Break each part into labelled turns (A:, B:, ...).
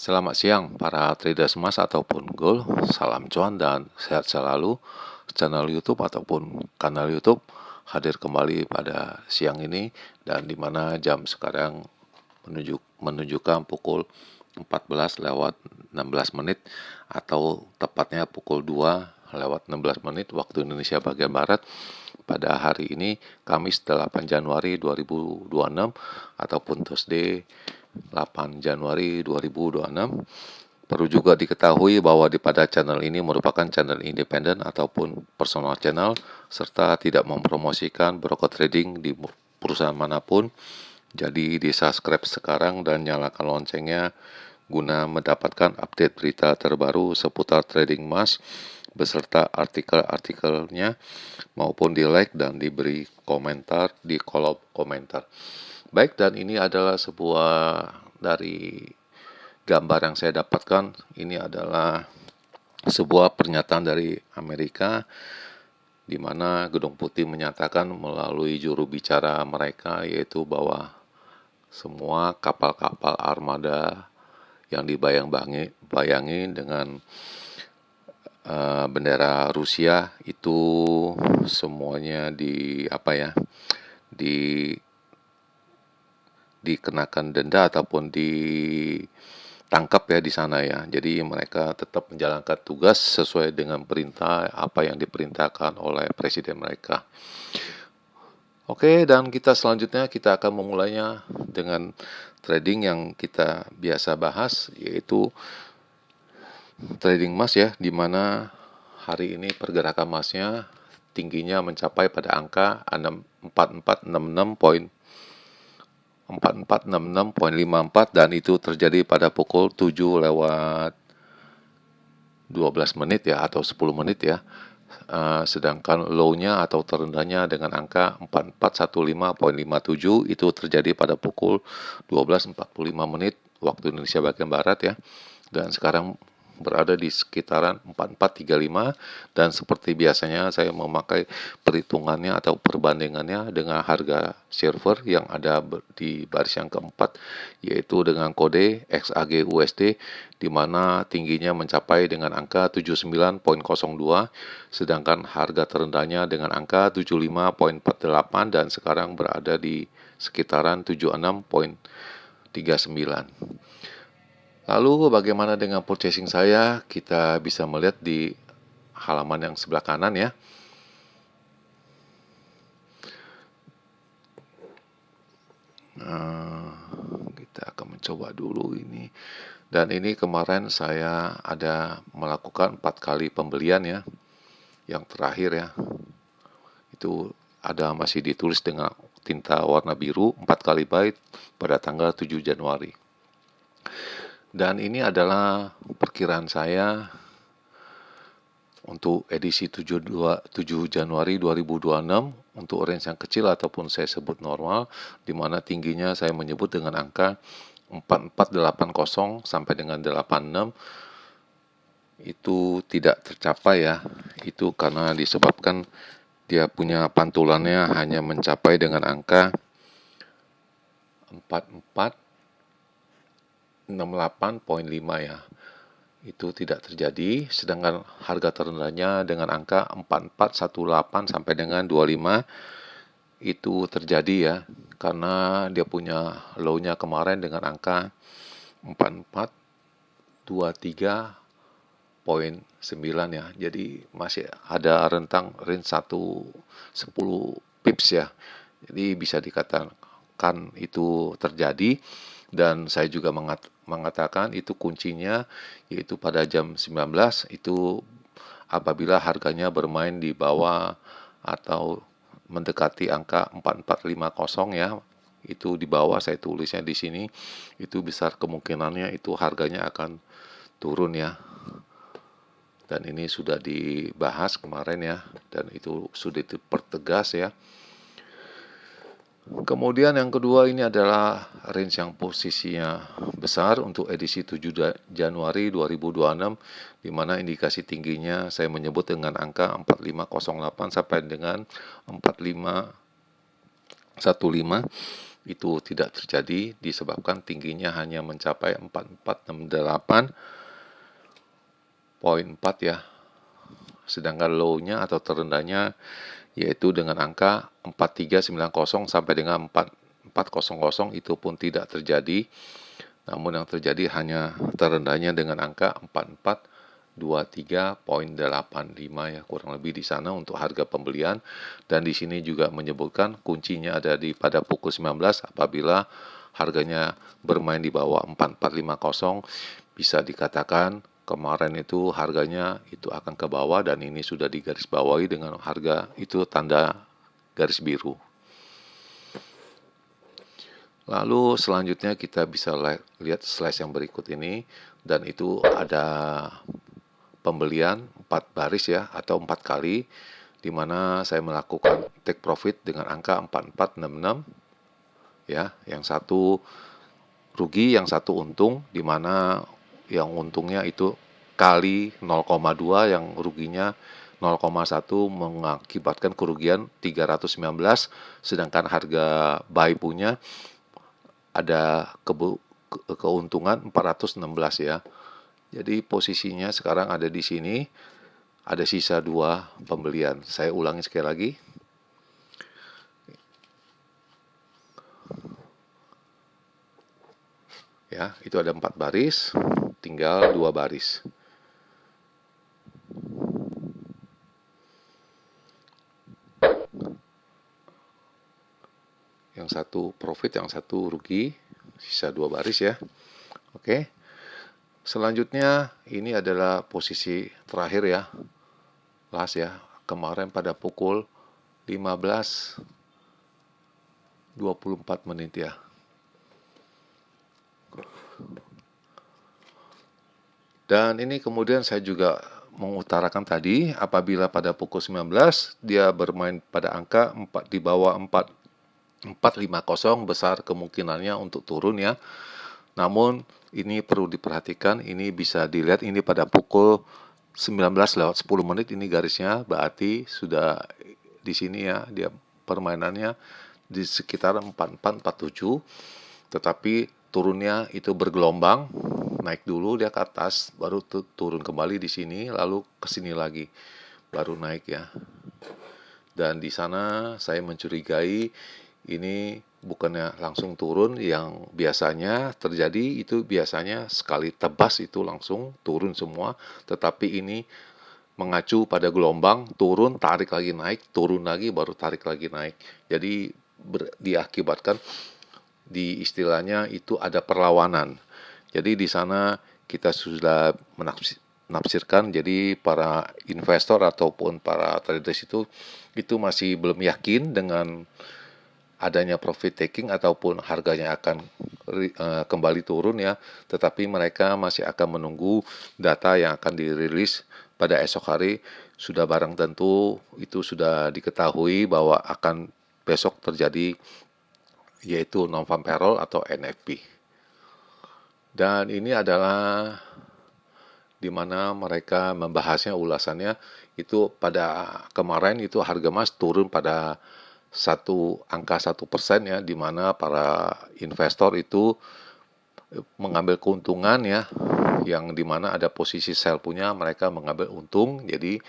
A: Selamat siang para traders emas ataupun gold. Salam cuan dan sehat selalu. Channel YouTube ataupun kanal YouTube hadir kembali pada siang ini dan dimana jam sekarang menunjukkan pukul 14 lewat 16 menit atau tepatnya pukul 2 lewat 16 menit waktu Indonesia bagian Barat pada hari ini Kamis 8 Januari 2026 ataupun Thursday 8 Januari 2026. Perlu juga diketahui bahwa pada channel ini merupakan channel independen ataupun personal channel serta tidak mempromosikan broker trading di perusahaan manapun. Jadi di-subscribe sekarang dan nyalakan loncengnya guna mendapatkan update berita terbaru seputar trading emas beserta artikel-artikelnya maupun di-like dan diberi komentar di kolom komentar. Baik, dan ini adalah sebuah dari gambar yang saya dapatkan. Ini adalah sebuah pernyataan dari Amerika di mana Gedung Putih menyatakan melalui juru bicara mereka yaitu bahwa semua kapal-kapal armada yang dibayang-bayangi dengan bendera Rusia itu semuanya dikenakan denda ataupun ditangkap ya di sana ya. Jadi mereka tetap menjalankan tugas sesuai dengan perintah apa yang diperintahkan oleh presiden mereka. Oke, dan selanjutnya kita akan memulainya dengan trading yang kita biasa bahas, yaitu trading emas ya, di mana hari ini pergerakan emasnya tingginya mencapai pada angka 4466.54 dan itu terjadi pada pukul 7 lewat 12 menit ya atau 10 menit ya. Sedangkan low-nya atau terendahnya dengan angka 4415.57 itu terjadi pada pukul 12.45 menit waktu Indonesia bagian Barat ya. Dan sekarang berada di sekitaran 4435 dan seperti biasanya saya memakai perhitungannya atau perbandingannya dengan harga silver yang ada di baris yang keempat yaitu dengan kode XAG USD di mana tingginya mencapai dengan angka 79.02 sedangkan harga terendahnya dengan angka 75.48 dan sekarang berada di sekitaran 76.39. Lalu bagaimana dengan purchasing saya? Kita bisa melihat di halaman yang sebelah kanan ya. Kita akan mencoba dulu ini. Dan ini kemarin saya ada melakukan 4 kali pembelian ya. Yang terakhir ya. Itu ada masih ditulis dengan tinta warna biru 4 kali buy pada tanggal 7 Januari. Dan ini adalah perkiraan saya untuk edisi 7 Januari 2026 untuk range yang kecil ataupun saya sebut normal, di mana tingginya saya menyebut dengan angka 4480 sampai dengan 86 itu tidak tercapai ya. Itu karena disebabkan dia punya pantulannya hanya mencapai dengan angka 4468.5 ya. Itu tidak terjadi, sedangkan harga terendahnya dengan angka 4418 sampai dengan 25 itu terjadi ya, karena dia punya low-nya kemarin dengan angka 4423.9 ya. Jadi masih ada rentang range 10 pips ya. Jadi bisa dikatakan itu terjadi dan saya juga mengatakan itu kuncinya yaitu pada jam 19 itu apabila harganya bermain di bawah atau mendekati angka 4450 ya. Itu di bawah saya tulisnya di sini itu besar kemungkinannya itu harganya akan turun ya. Dan ini sudah dibahas kemarin ya dan itu sudah dipertegas ya. Kemudian yang kedua ini adalah range yang posisinya besar untuk edisi 7 Januari 2026 di mana indikasi tingginya saya menyebut dengan angka 4508 sampai dengan 4515 itu tidak terjadi disebabkan tingginya hanya mencapai 4468,4 ya. Sedangkan low-nya atau terendahnya yaitu dengan angka 4390 sampai dengan 4400 itu pun tidak terjadi. Namun yang terjadi hanya terendahnya dengan angka 4423,85 ya, kurang lebih di sana untuk harga pembelian. Dan di sini juga menyebutkan kuncinya ada di pada pukul 19 apabila harganya bermain di bawah 4450 bisa dikatakan kemarin itu harganya itu akan ke bawah dan ini sudah digaris bawahi dengan harga itu tanda garis biru. Lalu selanjutnya kita bisa lihat slide yang berikut ini dan itu ada pembelian 4 baris ya atau 4 kali di mana saya melakukan take profit dengan angka 4466 ya, yang satu rugi, yang satu untung, di mana yang untungnya itu kali 0,2, yang ruginya 0,1 mengakibatkan kerugian 319, sedangkan harga buy punya ada keuntungan 416 ya. Jadi posisinya sekarang ada di sini, ada sisa 2 pembelian. Saya ulangi sekali lagi. Ya, itu ada 4 baris, tinggal 2 baris. Yang satu profit, yang satu rugi, sisa 2 baris ya. Oke. Selanjutnya ini adalah posisi terakhir ya. Last ya. Kemarin pada pukul 15.24 menit ya. Dan ini kemudian saya juga mengutarakan tadi apabila pada pukul 19 dia bermain pada angka 4 di bawah 450 besar kemungkinannya untuk turun ya. Namun ini perlu diperhatikan, ini bisa dilihat ini pada pukul 19:10 menit ini garisnya berarti sudah di sini ya, dia permainannya di sekitar 4447, tetapi turunnya itu bergelombang, naik dulu dia ke atas, baru turun kembali di sini, lalu ke sini lagi, baru naik ya. Dan di sana saya mencurigai ini bukannya langsung turun, yang biasanya terjadi itu biasanya sekali tebas itu langsung turun semua, tetapi ini mengacu pada gelombang, turun, tarik lagi naik, turun lagi, baru tarik lagi naik. Jadi diakibatkan di istilahnya itu ada perlawanan. Jadi di sana kita sudah menafsirkan, jadi para investor ataupun para traders itu masih belum yakin dengan adanya profit taking ataupun harganya akan kembali turun ya, tetapi mereka masih akan menunggu data yang akan dirilis pada esok hari. Sudah barang tentu itu sudah diketahui bahwa akan besok terjadi yaitu non-farm payroll atau NFP. Dan ini adalah di mana mereka membahasnya, ulasannya itu pada kemarin itu harga emas turun pada angka 1% ya, di mana para investor itu mengambil keuntungan ya, yang di mana ada posisi sell punya mereka mengambil untung. Jadi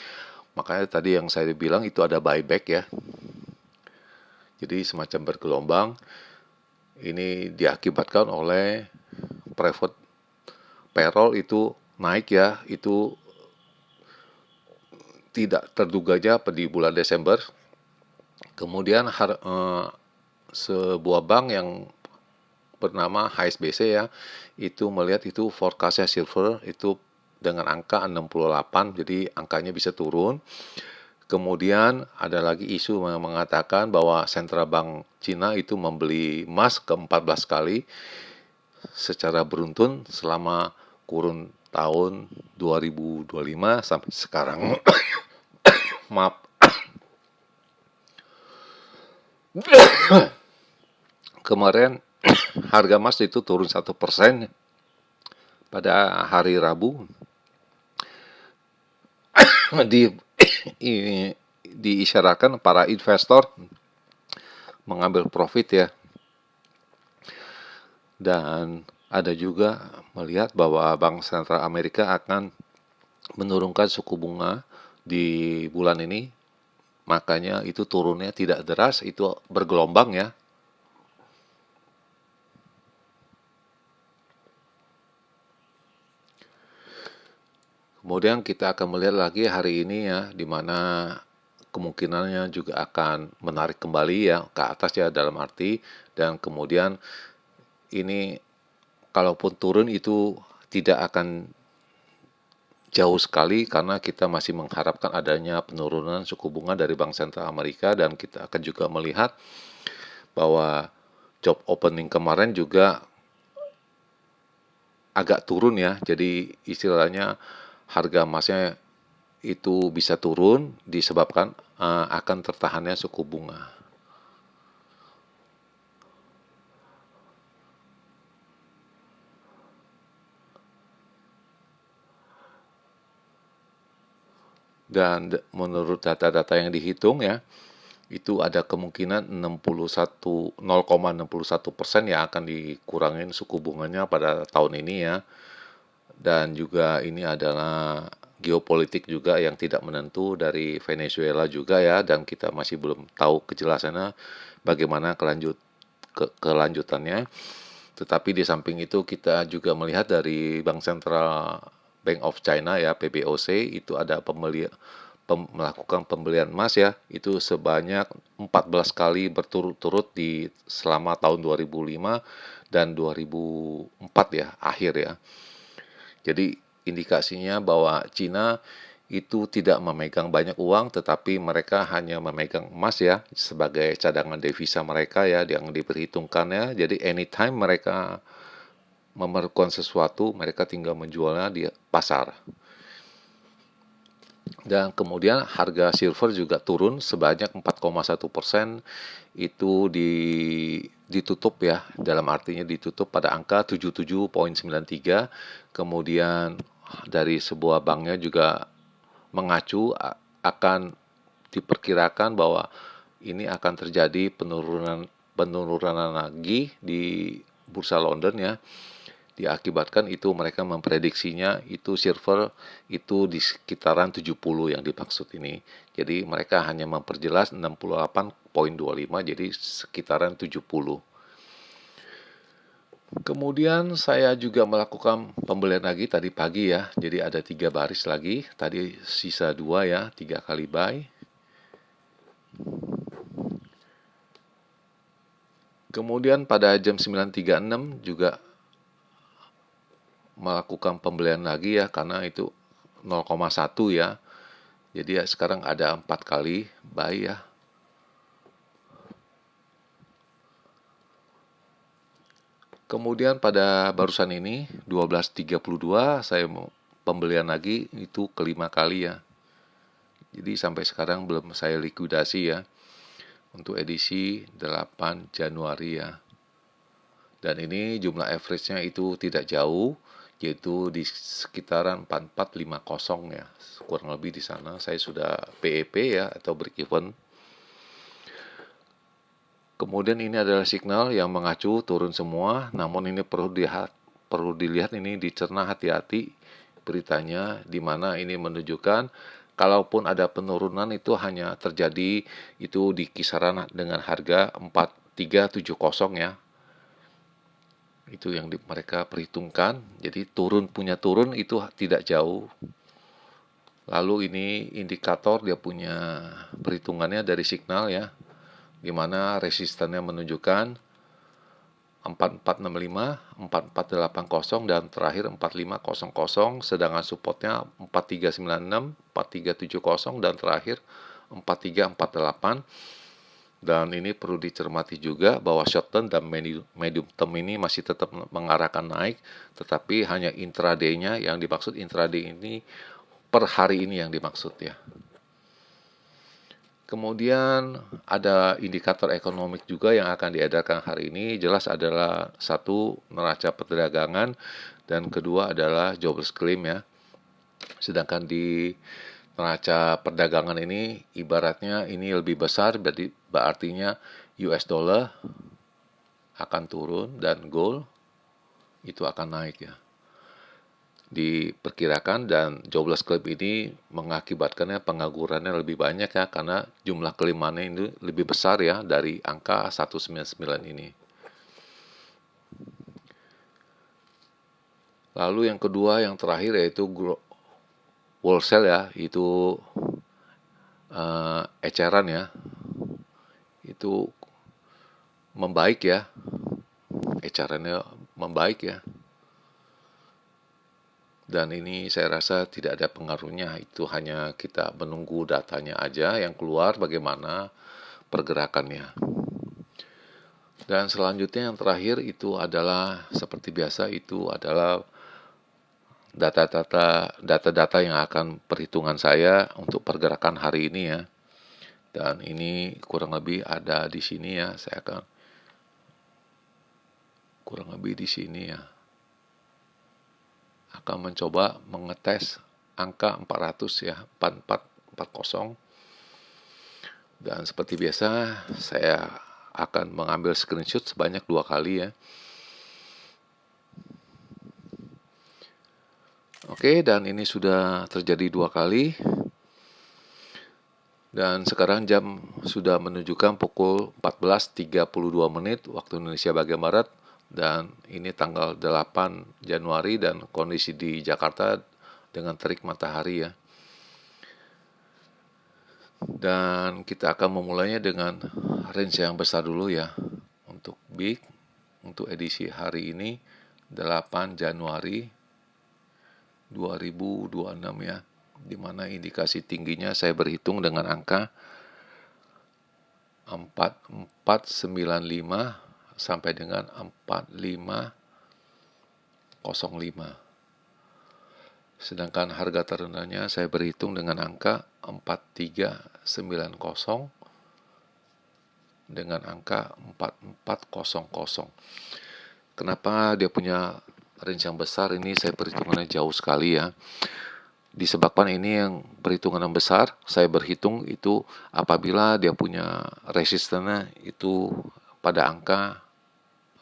A: makanya tadi yang saya bilang itu ada buyback ya. Jadi semacam bergelombang. Ini diakibatkan oleh private payroll itu naik ya, itu tidak terduganya di bulan Desember. Kemudian sebuah bank yang bernama HSBC ya, itu melihat itu forecastnya silver itu dengan angka 68, jadi angkanya bisa turun. Kemudian ada lagi isu yang mengatakan bahwa Central Bank Cina itu membeli emas ke 14 kali secara beruntun selama kurun tahun 2025 sampai sekarang. Maaf. Kemarin harga emas itu turun 1% pada hari Rabu. Diisyaratkan para investor mengambil profit ya. Dan ada juga melihat bahwa Bank Sentral Amerika akan menurunkan suku bunga di bulan ini, makanya itu turunnya tidak deras, itu bergelombang ya. Kemudian kita akan melihat lagi hari ini ya, di mana kemungkinannya juga akan menarik kembali ya ke atas ya, dalam arti, dan kemudian ini kalaupun turun itu tidak akan jauh sekali karena kita masih mengharapkan adanya penurunan suku bunga dari Bank Sentral Amerika, dan kita akan juga melihat bahwa job opening kemarin juga agak turun ya. Jadi istilahnya harga emasnya itu bisa turun disebabkan akan tertahannya suku bunga. Dan menurut data-data yang dihitung ya, itu ada kemungkinan 0,61% yang akan dikurangin suku bunganya pada tahun ini ya. Dan juga ini adalah geopolitik juga yang tidak menentu dari Venezuela juga ya, dan kita masih belum tahu kejelasannya bagaimana kelanjutannya. Tetapi di samping itu kita juga melihat dari Bank Sentral Bank of China ya, PBOC, itu ada melakukan pembelian emas ya, itu sebanyak 14 kali berturut-turut di selama tahun 2005 dan 2004 ya, akhir ya. Jadi indikasinya bahwa Cina itu tidak memegang banyak uang, tetapi mereka hanya memegang emas ya sebagai cadangan devisa mereka ya yang diperhitungkannya. Jadi anytime mereka memerlukan sesuatu, mereka tinggal menjualnya di pasar. Dan kemudian harga silver juga turun sebanyak 4,1%, itu ditutup ya, dalam artinya ditutup pada angka 77,93. Kemudian dari sebuah banknya juga mengacu akan diperkirakan bahwa ini akan terjadi penurunan lagi di bursa London ya. Diakibatkan itu mereka memprediksinya itu silver itu di sekitaran 70 yang dimaksud ini. Jadi mereka hanya memperjelas 68,25, jadi sekitaran 70. Kemudian saya juga melakukan pembelian lagi tadi pagi ya. Jadi ada 3 baris lagi. Tadi sisa 2 ya, 3 kali buy. Kemudian pada jam 9.36 juga melakukan pembelian lagi ya, karena itu 0,1 ya. Jadi ya sekarang ada 4 kali buy ya. Kemudian pada barusan ini 12.32 saya mau pembelian lagi itu kelima kali ya. Jadi sampai sekarang belum saya likuidasi ya untuk edisi 8 Januari ya. Dan ini jumlah average-nya itu tidak jauh, yaitu di sekitaran 4450 ya. Kurang lebih di sana saya sudah BEP ya atau break even. Kemudian ini adalah signal yang mengacu turun semua, namun ini perlu dilihat ini dicerna hati-hati beritanya, di mana ini menunjukkan kalaupun ada penurunan itu hanya terjadi itu di kisaran dengan harga 4370 ya. Itu yang mereka perhitungkan. Jadi turun itu tidak jauh. Lalu ini indikator dia punya perhitungannya dari signal ya, di mana resistannya menunjukkan 4465, 4480 dan terakhir 4500, sedangkan supportnya 4396, 4370 dan terakhir 4348. Dan ini perlu dicermati juga bahwa short term dan medium term ini masih tetap mengarahkan naik, tetapi hanya intraday-nya yang dimaksud. Intraday ini per hari ini yang dimaksud ya. Kemudian ada indikator ekonomik juga yang akan diedarkan hari ini. Jelas adalah satu, neraca perdagangan, dan kedua adalah jobless claim ya. Sedangkan di neraca perdagangan ini ibaratnya ini lebih besar, berarti artinya US dollar akan turun dan gold itu akan naik ya. Diperkirakan dan jobless claim ini mengakibatkannya penganggurannya lebih banyak ya, karena jumlah claimannya ini lebih besar ya dari angka 199 ini. Lalu yang kedua, yang terakhir yaitu wholesale ya, itu eceran ya, itu membaik ya, ecerannya membaik ya. Dan ini saya rasa tidak ada pengaruhnya, itu hanya kita menunggu datanya aja yang keluar bagaimana pergerakannya. Dan selanjutnya yang terakhir itu adalah seperti biasa, itu adalah data-data yang akan perhitungan saya untuk pergerakan hari ini ya. Dan ini kurang lebih ada di sini ya, saya akan kurang lebih di sini ya. Akan mencoba mengetes angka 400 ya, 4440. Dan seperti biasa saya akan mengambil screenshot sebanyak 2 kali ya. Oke, dan ini sudah terjadi 2 kali. Dan sekarang jam sudah menunjukkan pukul 14.32 menit waktu Indonesia bagian Barat. Dan ini tanggal 8 Januari dan kondisi di Jakarta dengan terik matahari ya. Dan kita akan memulainya dengan range yang besar dulu ya. Untuk big, untuk edisi hari ini 8 Januari 2026 ya. Dimana indikasi tingginya saya berhitung dengan angka 4495 sampai dengan 4505. Sedangkan harga terendahnya saya berhitung dengan angka 4390 dengan angka 4400. Kenapa dia punya range yang besar ini? Saya perhitungannya jauh sekali ya. Disebabkan ini yang perhitungan yang besar, saya berhitung itu apabila dia punya resistennya itu pada angka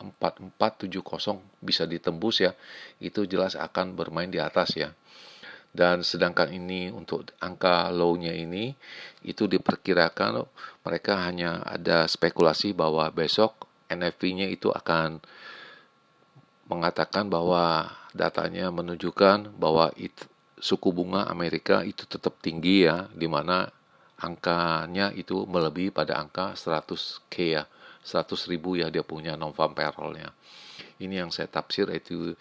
A: 4470 bisa ditembus ya, itu jelas akan bermain di atas ya. Dan sedangkan ini untuk angka low-nya ini, itu diperkirakan mereka hanya ada spekulasi bahwa besok NFP-nya itu akan mengatakan bahwa datanya menunjukkan bahwa suku bunga Amerika itu tetap tinggi ya, di mana angkanya itu melebihi pada angka 100K ya, 100.000 ya dia punya non-farm payroll-nya. Ini yang saya tafsir itu,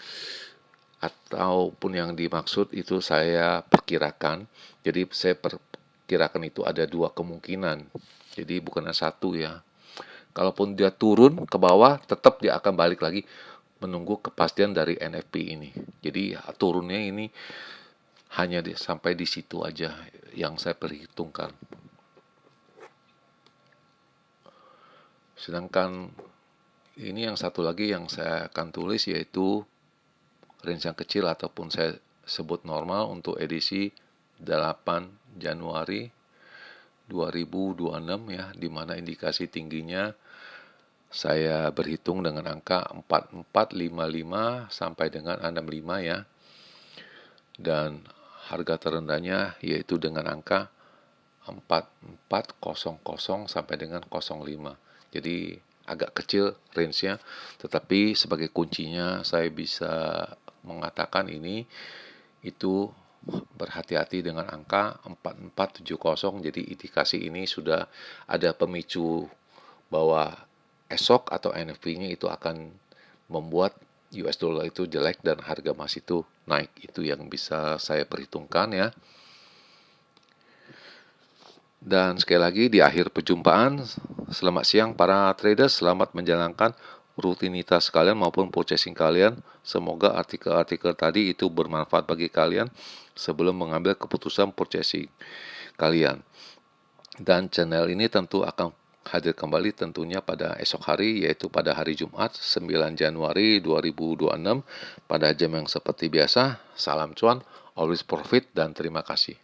A: ataupun yang dimaksud itu saya perkirakan. Jadi saya perkirakan itu ada 2 kemungkinan. Jadi bukan satu ya. Kalaupun dia turun ke bawah, tetap dia akan balik lagi menunggu kepastian dari NFP ini. Jadi turunnya ini hanya sampai di situ aja yang saya perhitungkan. Sedangkan ini yang satu lagi yang saya akan tulis yaitu range yang kecil ataupun saya sebut normal untuk edisi 8 Januari 2026 ya, di mana indikasi tingginya saya berhitung dengan angka 4455 sampai dengan 65 ya. Dan harga terendahnya yaitu dengan angka 4400 sampai dengan 05. Jadi agak kecil range-nya, tetapi sebagai kuncinya saya bisa mengatakan ini itu berhati-hati dengan angka 4470. Jadi indikasi ini sudah ada pemicu bahwa esok atau NFP-nya itu akan membuat US dollar itu jelek dan harga emas itu naik. Itu yang bisa saya perhitungkan ya. Dan sekali lagi di akhir perjumpaan, selamat siang para traders, selamat menjalankan rutinitas kalian maupun purchasing kalian. Semoga artikel-artikel tadi itu bermanfaat bagi kalian sebelum mengambil keputusan purchasing kalian. Dan channel ini tentu akan hadir kembali tentunya pada esok hari, yaitu pada hari Jumat 9 Januari 2026 pada jam yang seperti biasa. Salam cuan, always profit, dan terima kasih.